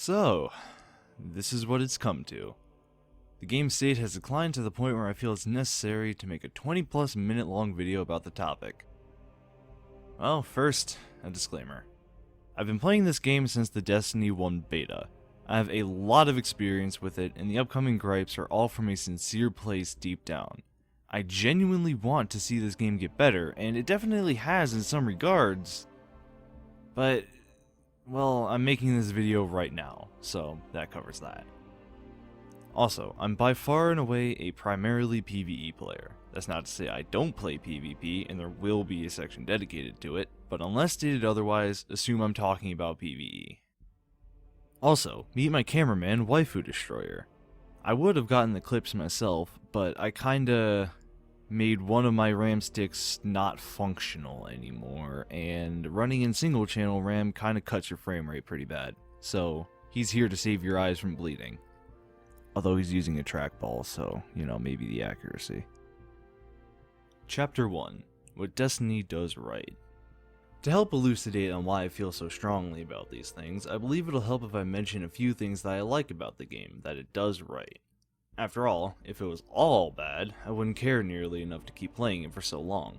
So, this is what it's come to. The game state has declined to the point where I feel it's necessary to make a 20+ minute long video about the topic. Well, first, a disclaimer. I've been playing this game since the Destiny 1 beta. I have a lot of experience with it, and the upcoming gripes are all from a sincere place deep down. I genuinely want to see this game get better, and it definitely has in some regards, but, well, I'm making this video right now, so that covers that. Also, I'm by far and away a primarily PvE player. That's not to say I don't play PvP, and there will be a section dedicated to it, but unless stated otherwise, assume I'm talking about PvE. Also, meet my cameraman, Waifu Destroyer. I would have gotten the clips myself, but I kinda made one of my RAM sticks not functional anymore, and running in single channel RAM kinda cuts your frame rate pretty bad, so he's here to save your eyes from bleeding. Although he's using a trackball, so, maybe the accuracy. Chapter 1. What Destiny Does Right. To help elucidate on why I feel so strongly about these things, I believe it'll help if I mention a few things that I like about the game, that it does right. After all, if it was all bad, I wouldn't care nearly enough to keep playing it for so long.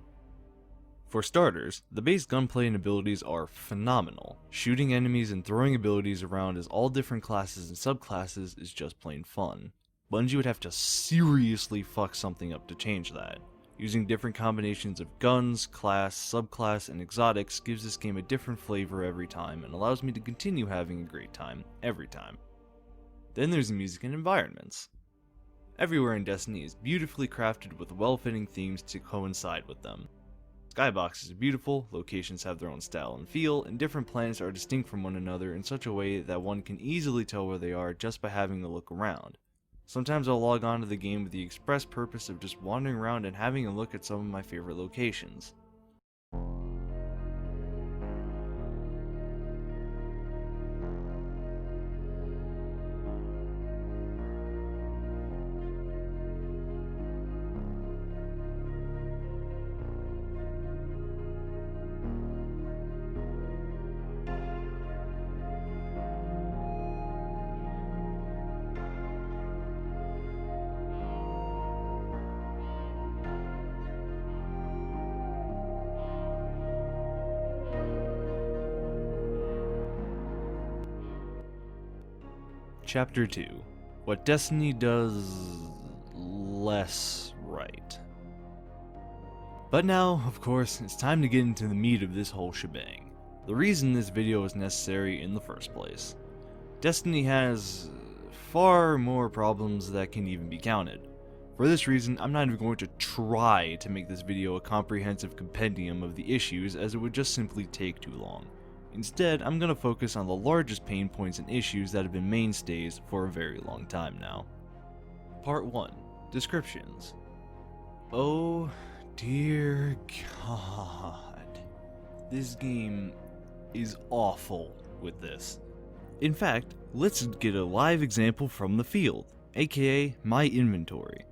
For starters, the base gunplay and abilities are phenomenal. Shooting enemies and throwing abilities around as all different classes and subclasses is just plain fun. Bungie would have to seriously fuck something up to change that. Using different combinations of guns, class, subclass, and exotics gives this game a different flavor every time and allows me to continue having a great time every time. Then there's the music and environments. Everywhere in Destiny is beautifully crafted with well-fitting themes to coincide with them. Skyboxes are beautiful, locations have their own style and feel, and different planets are distinct from one another in such a way that one can easily tell where they are just by having a look around. Sometimes I'll log on to the game with the express purpose of just wandering around and having a look at some of my favorite locations. Chapter 2. What Destiny Does Less Right. But now, of course, it's time to get into the meat of this whole shebang. The reason this video is necessary in the first place. Destiny has far more problems that can even be counted. For this reason, I'm not even going to try to make this video a comprehensive compendium of the issues, as it would just simply take too long. Instead, I'm going to focus on the largest pain points and issues that have been mainstays for a very long time now. Part 1. Descriptions. Oh dear God. This game is awful with this. In fact, let's get a live example from the field, aka my inventory.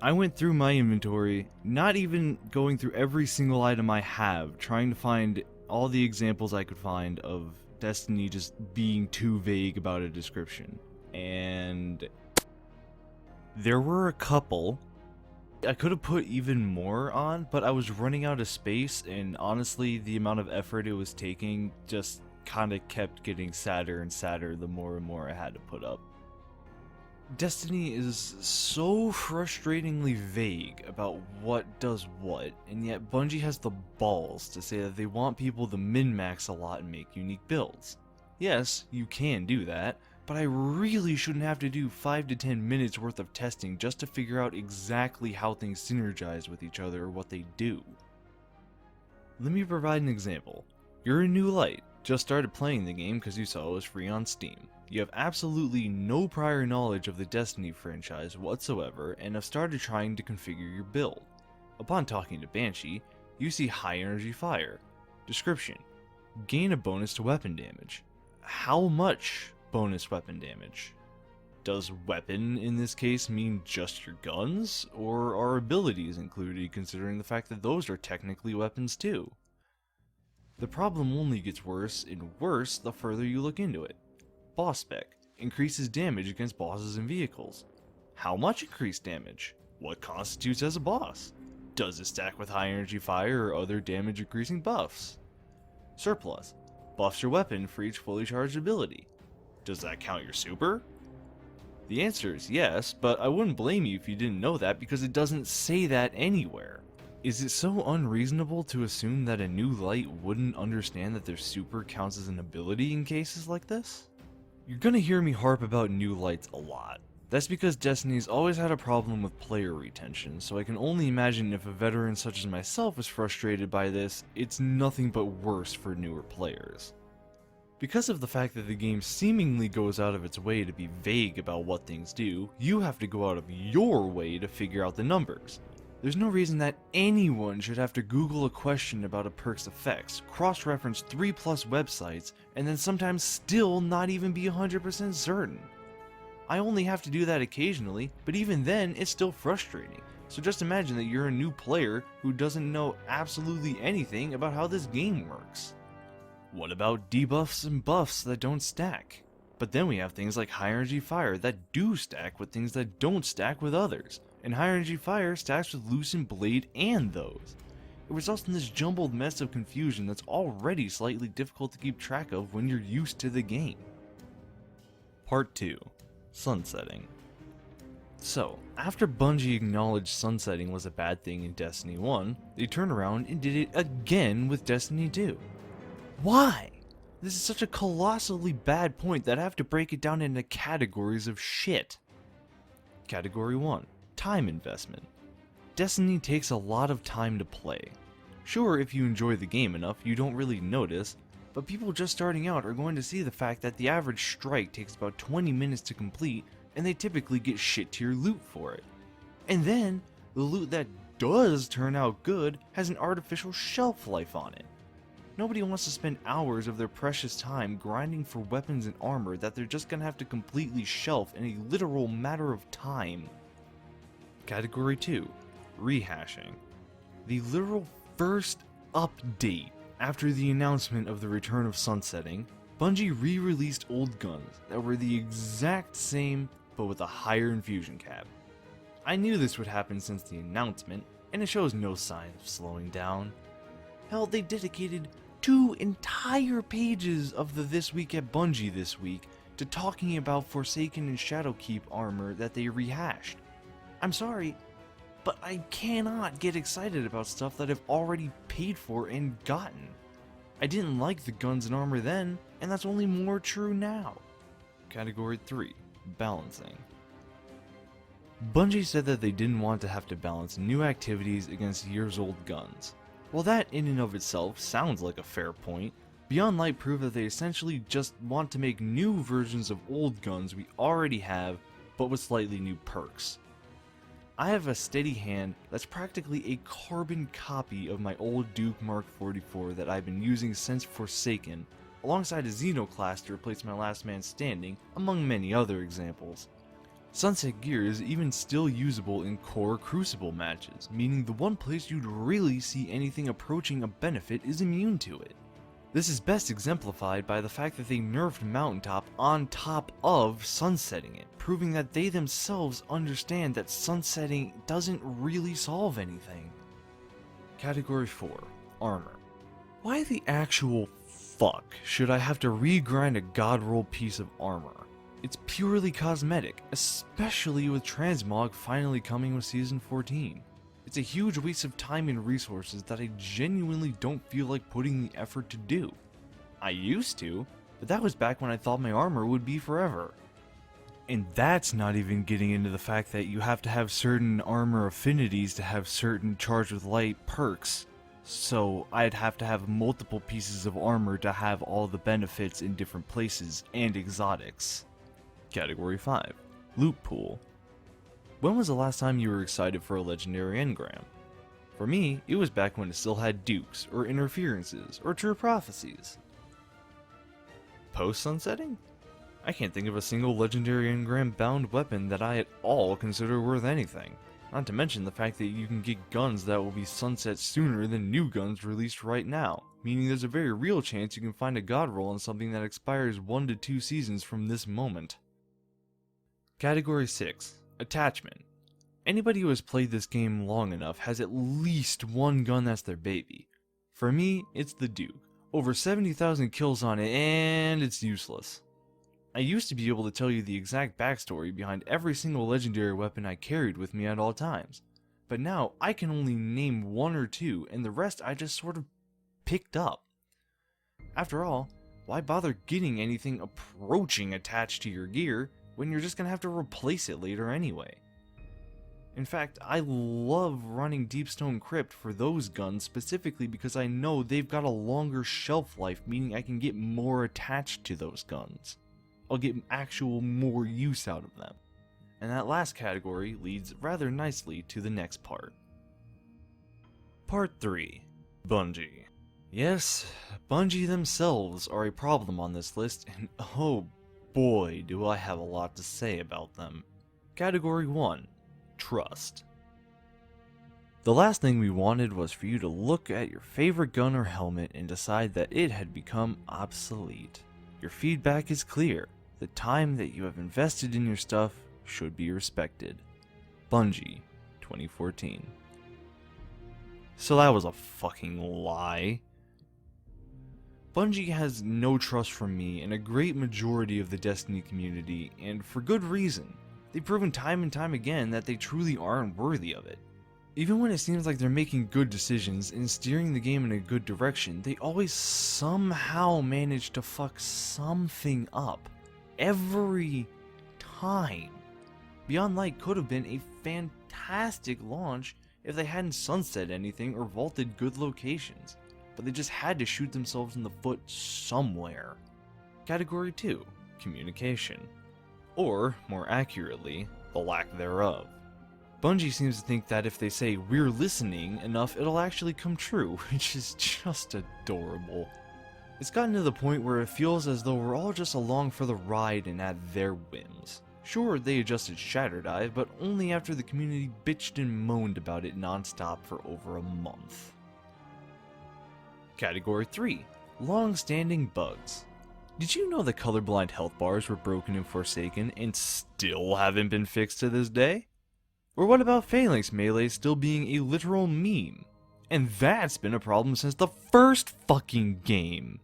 I went through my inventory, not even going through every single item I have, trying to find all the examples I could find of Destiny just being too vague about a description. And there were a couple. I could have put even more on, but I was running out of space, and honestly, the amount of effort it was taking just kinda kept getting sadder and sadder the more and more I had to put up. Destiny is so frustratingly vague about what does what, and yet Bungie has the balls to say that they want people to min-max a lot and make unique builds. Yes, you can do that, but I really shouldn't have to do 5 to 10 minutes worth of testing just to figure out exactly how things synergize with each other or what they do. Let me provide an example. You're a new light, just started playing the game because you saw it was free on Steam. You have absolutely no prior knowledge of the Destiny franchise whatsoever and have started trying to configure your build. Upon talking to Banshee, you see high energy fire. Description: gain a bonus to weapon damage. How much bonus weapon damage? Does weapon in this case mean just your guns, or are abilities included considering the fact that those are technically weapons too? The problem only gets worse and worse the further you look into it. Boss spec. increases damage against bosses and vehicles. How much increased damage? What constitutes as a boss? Does it stack with high energy fire or other damage increasing buffs? Surplus. Buffs your weapon for each fully charged ability. Does that count your super? The answer is yes, but I wouldn't blame you if you didn't know that because it doesn't say that anywhere. Is it so unreasonable to assume that a new light wouldn't understand that their super counts as an ability in cases like this? You're gonna hear me harp about new lights a lot. That's because Destiny's always had a problem with player retention, so I can only imagine if a veteran such as myself is frustrated by this, it's nothing but worse for newer players. Because of the fact that the game seemingly goes out of its way to be vague about what things do, you have to go out of your way to figure out the numbers. There's no reason that anyone should have to Google a question about a perk's effects, cross-reference 3+ websites, and then sometimes still not even be 100% certain. I only have to do that occasionally, but even then it's still frustrating. So just imagine that you're a new player who doesn't know absolutely anything about how this game works. What about debuffs and buffs that don't stack? But then we have things like high energy fire that do stack with things that don't stack with others, and high energy fire stacks with loosened blade and those. It results in this jumbled mess of confusion that's already slightly difficult to keep track of when you're used to the game. Part 2. Sunsetting. So, after Bungie acknowledged sunsetting was a bad thing in Destiny 1, they turned around and did it again with Destiny 2. Why? This is such a colossally bad point that I have to break it down into categories of shit. Category 1. Time investment. Destiny takes a lot of time to play. Sure, if you enjoy the game enough, you don't really notice, but people just starting out are going to see the fact that the average strike takes about 20 minutes to complete, and they typically get shit tier loot for it. And then, the loot that does turn out good has an artificial shelf life on it. Nobody wants to spend hours of their precious time grinding for weapons and armor that they're just gonna have to completely shelf in a literal matter of time. Category 2. Rehashing. The literal first update after the announcement of the return of sunsetting, Bungie re-released old guns that were the exact same but with a higher infusion cap. I knew this would happen since the announcement, and it shows no sign of slowing down. Hell, they dedicated 2 entire pages of the This Week at Bungie this week to talking about Forsaken and Shadowkeep armor that they rehashed. I'm sorry, but I cannot get excited about stuff that I've already paid for and gotten. I didn't like the guns and armor then, and that's only more true now. Category 3. Balancing. Bungie said that they didn't want to have to balance new activities against years-old guns. While that in and of itself sounds like a fair point, Beyond Light proved that they essentially just want to make new versions of old guns we already have, but with slightly new perks. I have a steady hand that's practically a carbon copy of my old Duke Mark 44 that I've been using since Forsaken, alongside a Xeno class to replace my last man standing, among many other examples. Sunset gear is even still usable in core Crucible matches, meaning the one place you'd really see anything approaching a benefit is immune to it. This is best exemplified by the fact that they nerfed Mountaintop on top of sunsetting it, proving that they themselves understand that sunsetting doesn't really solve anything. Category 4. Armor. Why the actual fuck should I have to regrind a god roll piece of armor? It's purely cosmetic, especially with Transmog finally coming with Season 14. It's a huge waste of time and resources that I genuinely don't feel like putting the effort to do. I used to, but that was back when I thought my armor would be forever. And that's not even getting into the fact that you have to have certain armor affinities to have certain Charged with Light perks. So I'd have to have multiple pieces of armor to have all the benefits in different places and exotics. Category 5. Loot Pool. When was the last time you were excited for a legendary engram? For me, it was back when it still had dukes, or interferences, or true prophecies. Post-sunsetting? I can't think of a single legendary engram bound weapon that I at all consider worth anything. Not to mention the fact that you can get guns that will be sunset sooner than new guns released right now, meaning there's a very real chance you can find a god roll on something that expires 1 to 2 seasons from this moment. Category 6. Attachment. Anybody who has played this game long enough has at least one gun that's their baby. For me, it's the Duke. Over 70,000 kills on it, and it's useless. I used to be able to tell you the exact backstory behind every single legendary weapon I carried with me at all times. But now, I can only name one or two, and the rest I just sort of picked up. After all, why bother getting anything approaching attached to your gear when you're just gonna have to replace it later anyway? In fact, I love running Deepstone Crypt for those guns specifically because I know they've got a longer shelf life, meaning I can get more attached to those guns. I'll get actual more use out of them. And that last category leads rather nicely to the next part. Part 3. Bungie. Yes, Bungie themselves are a problem on this list, and oh boy do I have a lot to say about them. Category 1. Trust. The last thing we wanted was for you to look at your favorite gun or helmet and decide that it had become obsolete. Your feedback is clear. The time that you have invested in your stuff should be respected. Bungie, 2014. So that was a fucking lie. Bungie has no trust from me and a great majority of the Destiny community, and for good reason. They've proven time and time again that they truly aren't worthy of it. Even when it seems like they're making good decisions and steering the game in a good direction, they always somehow manage to fuck something up. Every time. Beyond Light could have been a fantastic launch if they hadn't sunset anything or vaulted good locations, but they just had to shoot themselves in the foot somewhere. Category 2. Communication. Or, more accurately, the lack thereof. Bungie seems to think that if they say, "we're listening" enough, it'll actually come true, which is just adorable. It's gotten to the point where it feels as though we're all just along for the ride and at their whims. Sure, they adjusted Shatterdive, but only after the community bitched and moaned about it non-stop for over a month. Category 3. Long-standing bugs. Did you know the colorblind health bars were broken in Forsaken and still haven't been fixed to this day? Or what about Phalanx Melee still being a literal meme? And that's been a problem since the first fucking game.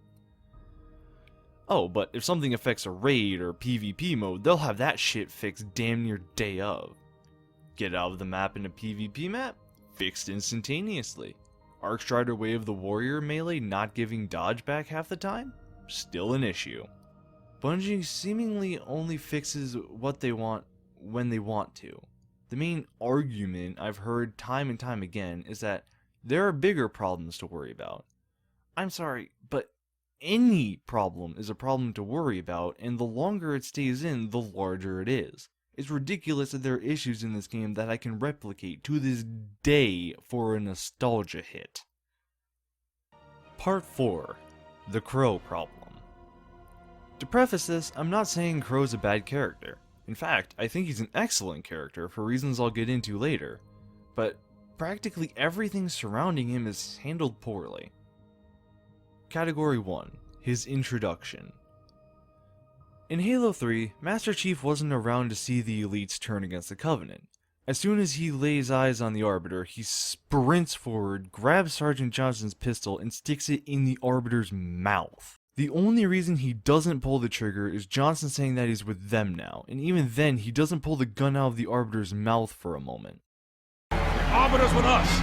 Oh, but if something affects a raid or PvP mode, they'll have that shit fixed damn near day of. Get out of the map in a PvP map? Fixed instantaneously. Arcstrider Way of the Warrior melee not giving dodge back half the time? Still an issue. Bungie seemingly only fixes what they want when they want to. The main argument I've heard time and time again is that there are bigger problems to worry about. I'm sorry, but any problem is a problem to worry about, and the longer it stays in, the larger it is. It's ridiculous that there are issues in this game that I can replicate to this day for a nostalgia hit. Part 4. The Crow Problem. To preface this, I'm not saying Crow's a bad character. In fact, I think he's an excellent character for reasons I'll get into later. But practically everything surrounding him is handled poorly. Category 1. His introduction. In Halo 3, Master Chief wasn't around to see the elites turn against the Covenant. As soon as he lays eyes on the Arbiter, he sprints forward, grabs Sergeant Johnson's pistol, and sticks it in the Arbiter's mouth. The only reason he doesn't pull the trigger is Johnson saying that he's with them now, and even then he doesn't pull the gun out of the Arbiter's mouth for a moment. The Arbiter's with us!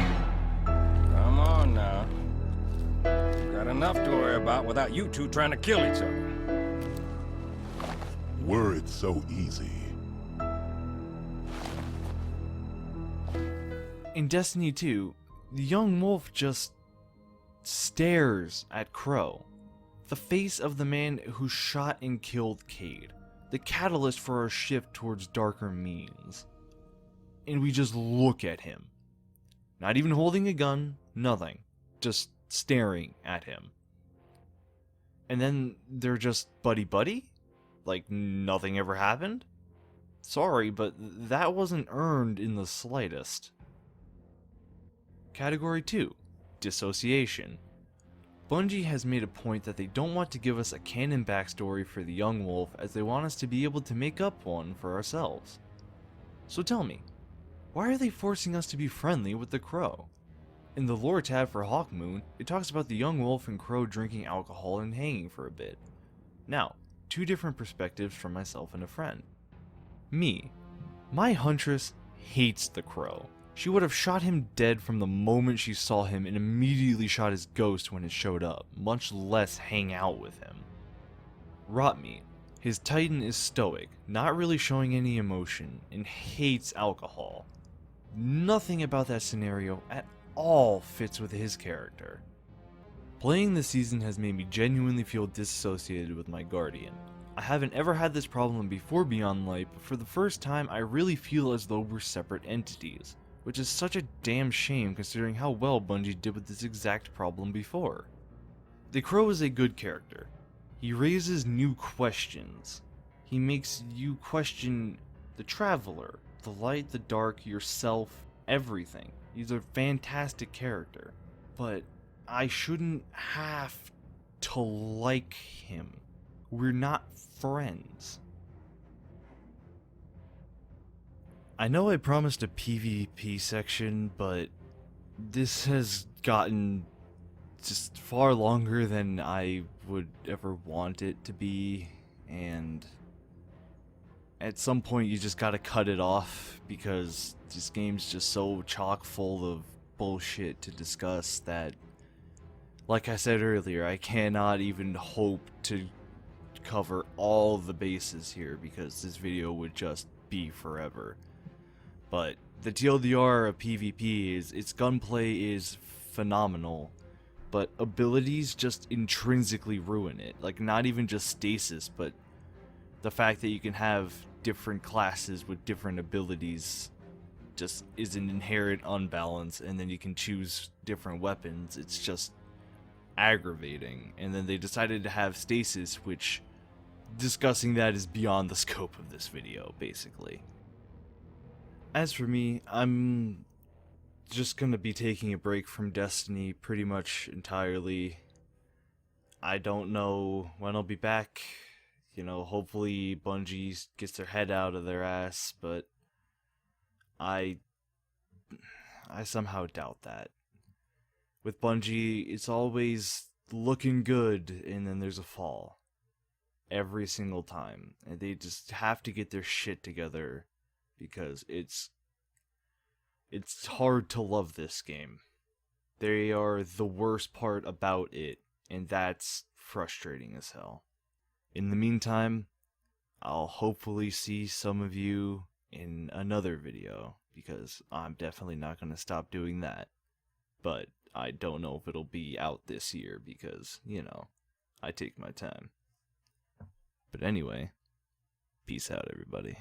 Come on now. We've got enough to worry about without you two trying to kill each other. Were it so easy. In Destiny 2, the young wolf just stares at Crow, the face of the man who shot and killed Cade, the catalyst for our shift towards darker means. And we just look at him. Not even holding a gun, nothing. Just staring at him. And then they're just buddy-buddy? Like nothing ever happened? Sorry, but that wasn't earned in the slightest. Category 2. Dissociation. Bungie has made a point that they don't want to give us a canon backstory for the young wolf, as they want us to be able to make up one for ourselves. So tell me, why are they forcing us to be friendly with the crow? In the lore tab for Hawkmoon, it talks about the young wolf and crow drinking alcohol and hanging for a bit. Now, two different perspectives from myself and a friend. Me. My huntress hates the crow. She would have shot him dead from the moment she saw him and immediately shot his ghost when it showed up, much less hang out with him. Rotmeat. His titan is stoic, not really showing any emotion, and hates alcohol. Nothing about that scenario at all fits with his character. Playing this season has made me genuinely feel disassociated with my guardian. I haven't ever had this problem before Beyond Light, but for the first time I really feel as though we're separate entities, which is such a damn shame considering how well Bungie did with this exact problem before. The Crow is a good character. He raises new questions. He makes you question the Traveler, the light, the dark, yourself, everything. He's a fantastic character, but I shouldn't have to like him. We're not friends. I know I promised a PvP section, but this has gotten just far longer than I would ever want it to be, and at some point you just gotta cut it off because this game's just so chock full of bullshit to discuss that, like I said earlier, I cannot even hope to cover all the bases here because this video would just be forever. But the TLDR of PvP is its gunplay is phenomenal, but abilities just intrinsically ruin it. Like, not even just stasis, but the fact that you can have different classes with different abilities just is an inherent unbalance, and then you can choose different weapons. It's just aggravating. And then they decided to have stasis, which discussing that is beyond the scope of this video, basically. As for me, I'm just gonna be taking a break from Destiny pretty much entirely. I don't know when I'll be back. You know, hopefully Bungie gets their head out of their ass, but I somehow doubt that. With Bungie, it's always looking good, and then there's a fall. Every single time. And they just have to get their shit together, because it's hard to love this game. They are the worst part about it, and that's frustrating as hell. In the meantime, I'll hopefully see some of you in another video, because I'm definitely not going to stop doing that. But I don't know if it'll be out this year, because, you know, I take my time. But anyway, peace out, everybody.